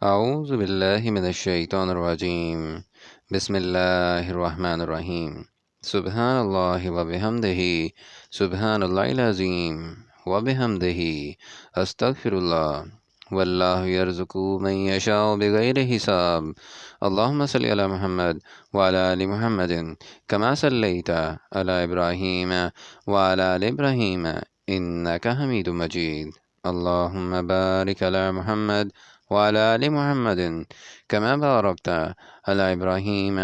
اعوذ باللہ من الشیطان الرجیم بسم اللہ الرحمن الرحیم سبحان اللہ وبحمدہ سبحان اللہ العظیم وبحمدہ استغفر اللہ واللہ یرزق من یشاء بغیر حساب اللہم صلی علی محمد وعلی آل محمد کما صلیت علی ابراہیم وعلی آل ابراہیم انک حمید مجید اللہم بارک علی محمد وعلى آل محمد كما باركت على إبراهيم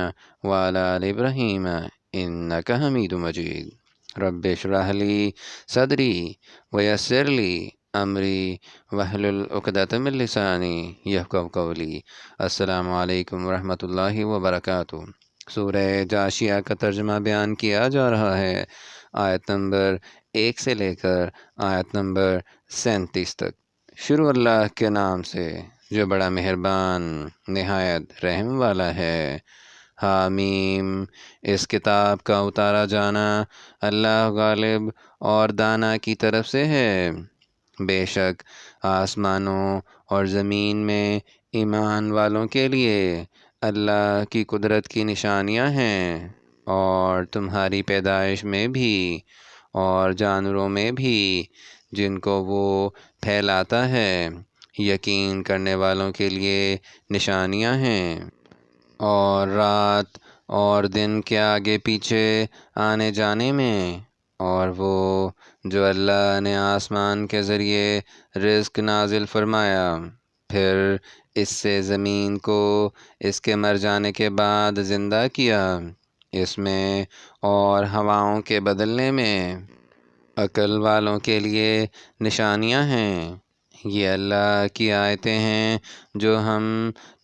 وعلى آل إبراهيم إنك حميد مجيد رب اشرح لي صدري ويسر لي أمري واحلل عقدة من لساني يفقهوا قولي السلام علیکم ورحمۃ اللہ وبرکاتہ۔ سورہ جاشیہ کا ترجمہ بیان کیا جا رہا ہے، آیت نمبر 1 سے لے کر آیت نمبر 37 تک۔ شروع اللہ کے نام سے جو بڑا مہربان نہایت رحم والا ہے۔ حامیم، اس کتاب کا اتارا جانا اللہ غالب اور دانا کی طرف سے ہے۔ بے شک آسمانوں اور زمین میں ایمان والوں کے لیے اللہ کی قدرت کی نشانیاں ہیں، اور تمہاری پیدائش میں بھی اور جانوروں میں بھی جن کو وہ پھیلاتا ہے یقین کرنے والوں کے لیے نشانیاں ہیں، اور رات اور دن کے آگے پیچھے آنے جانے میں، اور وہ جو اللہ نے آسمان کے ذریعے رزق نازل فرمایا، پھر اس سے زمین کو اس کے مر جانے کے بعد زندہ کیا، اس میں اور ہواؤں کے بدلنے میں عقل والوں کے لیے نشانیاں ہیں۔ یہ اللہ کی آیتیں ہیں جو ہم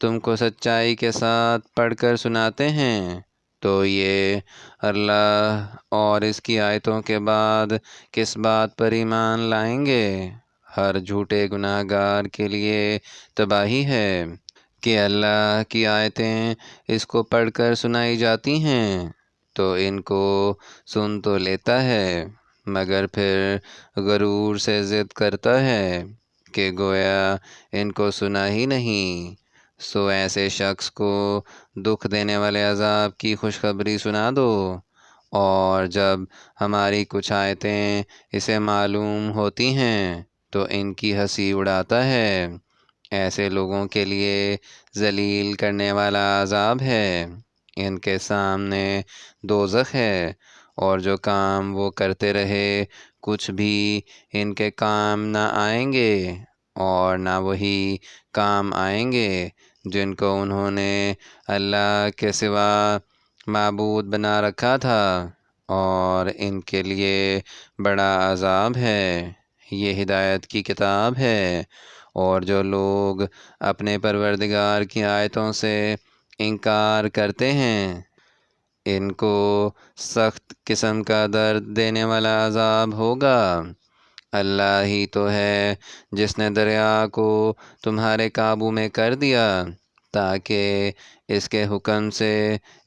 تم کو سچائی کے ساتھ پڑھ کر سناتے ہیں، تو یہ اللہ اور اس کی آیتوں کے بعد کس بات پر ایمان لائیں گے؟ ہر جھوٹے گناہ گار کے لیے تباہی ہے کہ اللہ کی آیتیں اس کو پڑھ کر سنائی جاتی ہیں تو ان کو سن تو لیتا ہے، مگر پھر غرور سے ضد کرتا ہے کہ گویا ان کو سنا ہی نہیں۔ سو ایسے شخص کو دکھ دینے والے عذاب کی خوشخبری سنا دو، اور جب ہماری کچھ آیتیں اسے معلوم ہوتی ہیں تو ان کی ہنسی اڑاتا ہے۔ ایسے لوگوں کے لیے ذلیل کرنے والا عذاب ہے، ان کے سامنے دوزخ ہے، اور جو کام وہ کرتے رہے کچھ بھی ان کے کام نہ آئیں گے، اور نہ وہی کام آئیں گے جن کو انہوں نے اللہ کے سوا معبود بنا رکھا تھا، اور ان کے لیے بڑا عذاب ہے۔ یہ ہدایت کی کتاب ہے، اور جو لوگ اپنے پروردگار کی آیتوں سے انکار کرتے ہیں ان کو سخت قسم کا درد دینے والا عذاب ہوگا۔ اللہ ہی تو ہے جس نے دریا کو تمہارے قابو میں کر دیا تاکہ اس کے حکم سے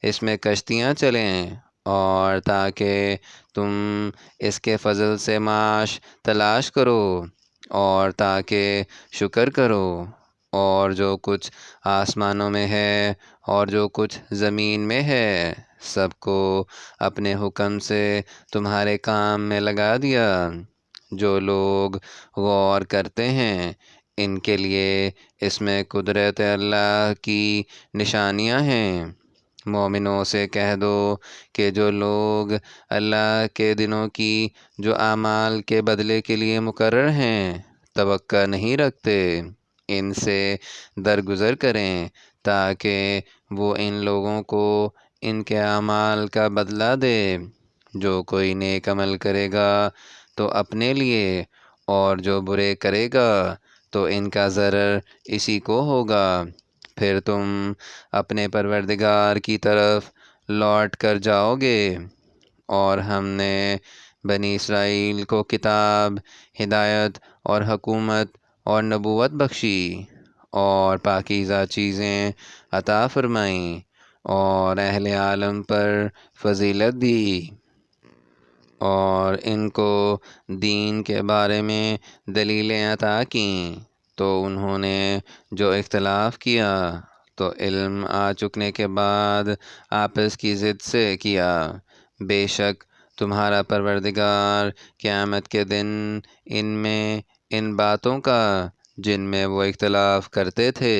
اس میں کشتیاں چلیں، اور تاکہ تم اس کے فضل سے معاش تلاش کرو، اور تاکہ شکر کرو، اور جو کچھ آسمانوں میں ہے اور جو کچھ زمین میں ہے سب کو اپنے حکم سے تمہارے کام میں لگا دیا۔ جو لوگ غور کرتے ہیں ان کے لیے اس میں قدرت اللہ کی نشانیاں ہیں۔ مومنوں سے کہہ دو کہ جو لوگ اللہ کے دنوں کی جو اعمال کے بدلے کے لیے مقرر ہیں توقع نہیں رکھتے، ان سے درگزر کریں تاکہ وہ ان لوگوں کو ان کے اعمال کا بدلہ دے۔ جو کوئی نیک عمل کرے گا تو اپنے لیے، اور جو برے کرے گا تو ان کا ضرر اسی کو ہوگا۔ پھر تم اپنے پروردگار کی طرف لوٹ کر جاؤ گے، اور ہم نے بنی اسرائیل کو کتاب، ہدایت اور حکومت اور نبوت بخشی، اور پاکیزہ چیزیں عطا فرمائیں، اور اہل عالم پر فضیلت دی، اور ان کو دین کے بارے میں دلیلیں عطا کیں، تو انہوں نے جو اختلاف کیا تو علم آ چکنے کے بعد آپس کی ضد سے کیا۔ بے شک تمہارا پروردگار قیامت کے دن ان باتوں کا جن میں وہ اختلاف کرتے تھے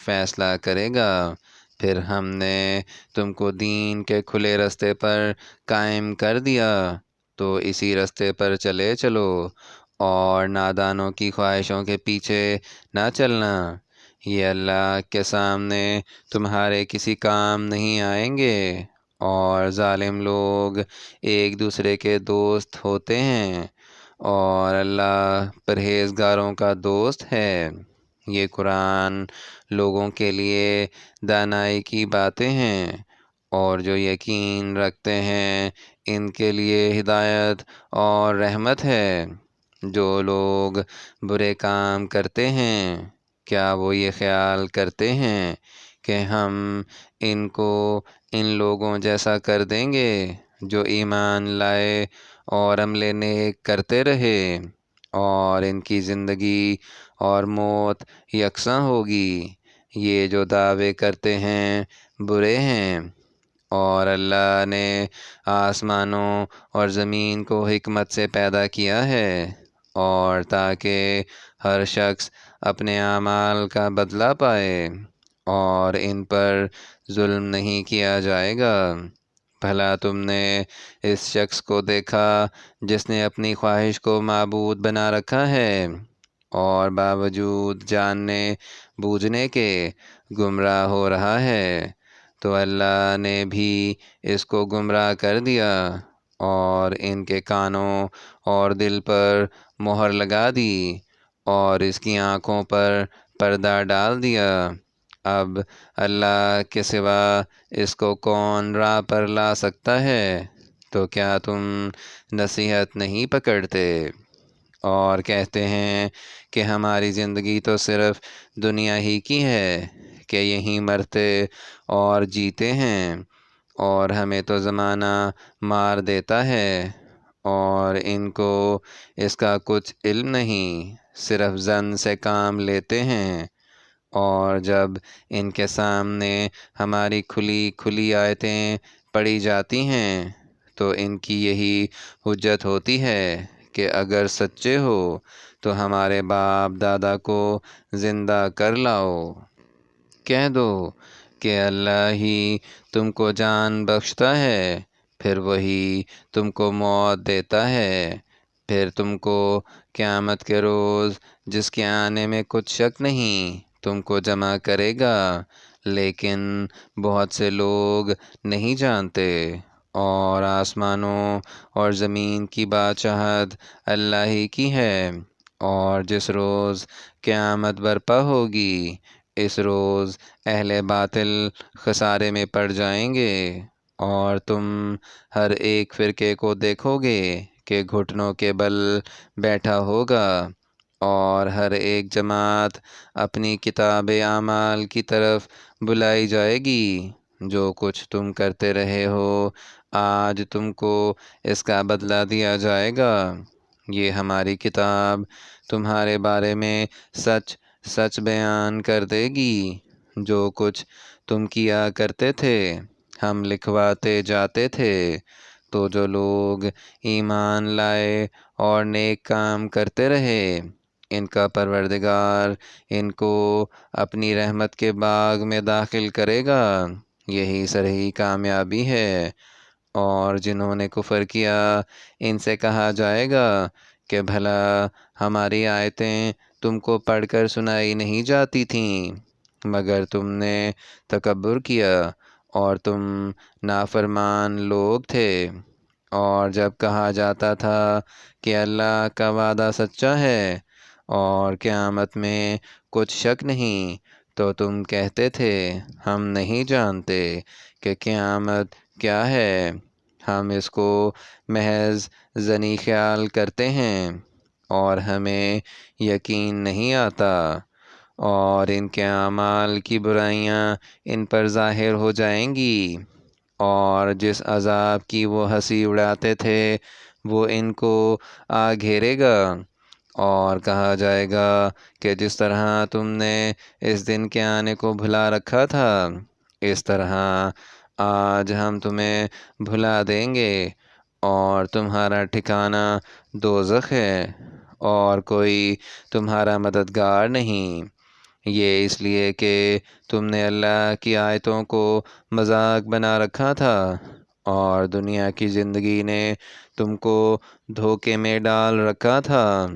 فیصلہ کرے گا۔ پھر ہم نے تم کو دین کے کھلے رستے پر قائم کر دیا، تو اسی رستے پر چلے چلو اور نادانوں کی خواہشوں کے پیچھے نہ چلنا۔ یہ اللہ کے سامنے تمہارے کسی کام نہیں آئیں گے، اور ظالم لوگ ایک دوسرے کے دوست ہوتے ہیں، اور اللہ پرہیزگاروں کا دوست ہے۔ یہ قرآن لوگوں کے لیے دانائی کی باتیں ہیں، اور جو یقین رکھتے ہیں ان کے لیے ہدایت اور رحمت ہے۔ جو لوگ برے کام کرتے ہیں کیا وہ یہ خیال کرتے ہیں کہ ہم ان کو ان لوگوں جیسا کر دیں گے جو ایمان لائے اور عمل نیک کرتے رہے، اور ان کی زندگی اور موت یکساں ہوگی؟ یہ جو دعوے کرتے ہیں برے ہیں۔ اور اللہ نے آسمانوں اور زمین کو حکمت سے پیدا کیا ہے، اور تاکہ ہر شخص اپنے اعمال کا بدلہ پائے، اور ان پر ظلم نہیں کیا جائے گا۔ بھلا تم نے اس شخص کو دیکھا جس نے اپنی خواہش کو معبود بنا رکھا ہے، اور باوجود جاننے بوجھنے کے گمراہ ہو رہا ہے؟ تو اللہ نے بھی اس کو گمراہ کر دیا، اور ان کے کانوں اور دل پر مہر لگا دی، اور اس کی آنکھوں پر پردہ ڈال دیا۔ اب اللہ کے سوا اس کو کون راہ پر لا سکتا ہے؟ تو کیا تم نصیحت نہیں پکڑتے؟ اور کہتے ہیں کہ ہماری زندگی تو صرف دنیا ہی کی ہے، کہ یہیں مرتے اور جیتے ہیں، اور ہمیں تو زمانہ مار دیتا ہے، اور ان کو اس کا کچھ علم نہیں، صرف ظن سے کام لیتے ہیں۔ اور جب ان کے سامنے ہماری کھلی کھلی آیتیں پڑھی جاتی ہیں تو ان کی یہی حجت ہوتی ہے کہ اگر سچے ہو تو ہمارے باپ دادا کو زندہ کر لاؤ۔ کہہ دو کہ اللہ ہی تم کو جان بخشتا ہے، پھر وہی تم کو موت دیتا ہے، پھر تم کو قیامت کے روز جس کے آنے میں کچھ شک نہیں تم کو جمع کرے گا۔ لیکن بہت سے لوگ نہیں جانتے۔ اور آسمانوں اور زمین کی بادشاہت اللہ ہی کی ہے، اور جس روز قیامت برپا ہوگی اس روز اہل باطل خسارے میں پڑ جائیں گے، اور تم ہر ایک فرقے کو دیکھو گے کہ گھٹنوں کے بل بیٹھا ہوگا، اور ہر ایک جماعت اپنی کتاب اعمال کی طرف بلائی جائے گی۔ جو کچھ تم کرتے رہے ہو آج تم کو اس کا بدلہ دیا جائے گا۔ یہ ہماری کتاب تمہارے بارے میں سچ سچ بیان کر دے گی۔ جو کچھ تم کیا کرتے تھے ہم لکھواتے جاتے تھے۔ تو جو لوگ ایمان لائے اور نیک کام کرتے رہے ان کا پروردگار ان کو اپنی رحمت کے باغ میں داخل کرے گا۔ یہی صحیح کامیابی ہے۔ اور جنہوں نے کفر کیا ان سے کہا جائے گا کہ بھلا ہماری آیتیں تم کو پڑھ کر سنائی نہیں جاتی تھیں، مگر تم نے تکبر کیا اور تم نافرمان لوگ تھے۔ اور جب کہا جاتا تھا کہ اللہ کا وعدہ سچا ہے اور قیامت میں کچھ شک نہیں، تو تم کہتے تھے ہم نہیں جانتے کہ قیامت کیا ہے، ہم اس کو محض ظنی خیال کرتے ہیں اور ہمیں یقین نہیں آتا۔ اور ان کے اعمال کی برائیاں ان پر ظاہر ہو جائیں گی، اور جس عذاب کی وہ ہنسی اڑاتے تھے وہ ان کو آ گھیرے گا، اور کہا جائے گا کہ جس طرح تم نے اس دن کے آنے کو بھلا رکھا تھا، اس طرح آج ہم تمہیں بھلا دیں گے، اور تمہارا ٹھکانہ دوزخ ہے، اور کوئی تمہارا مددگار نہیں۔ یہ اس لیے کہ تم نے اللہ کی آیتوں کو مذاق بنا رکھا تھا، اور دنیا کی زندگی نے تم کو دھوکے میں ڈال رکھا تھا۔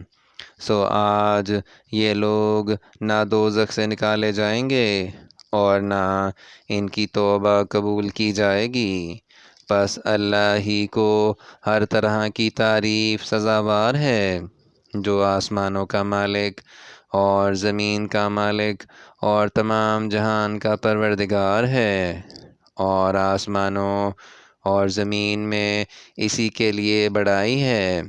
سو آج یہ لوگ نہ دوزخ سے نکالے جائیں گے اور نہ ان کی توبہ قبول کی جائے گی۔ پس اللہ ہی کو ہر طرح کی تعریف سزاوار ہے، جو آسمانوں کا مالک اور زمین کا مالک اور تمام جہان کا پروردگار ہے، اور آسمانوں اور زمین میں اسی کے لیے بڑائی ہے،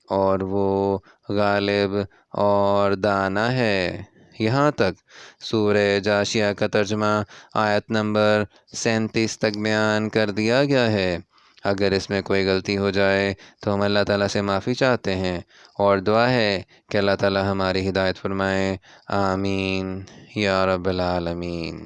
اور وہ غالب اور دانا ہے۔ یہاں تک سورہ جاشیہ کا ترجمہ آیت نمبر 37 تک بیان کر دیا گیا ہے۔ اگر اس میں کوئی غلطی ہو جائے تو ہم اللہ تعالیٰ سے معافی چاہتے ہیں، اور دعا ہے کہ اللہ تعالیٰ ہماری ہدایت فرمائے۔ آمین یا رب العالمین۔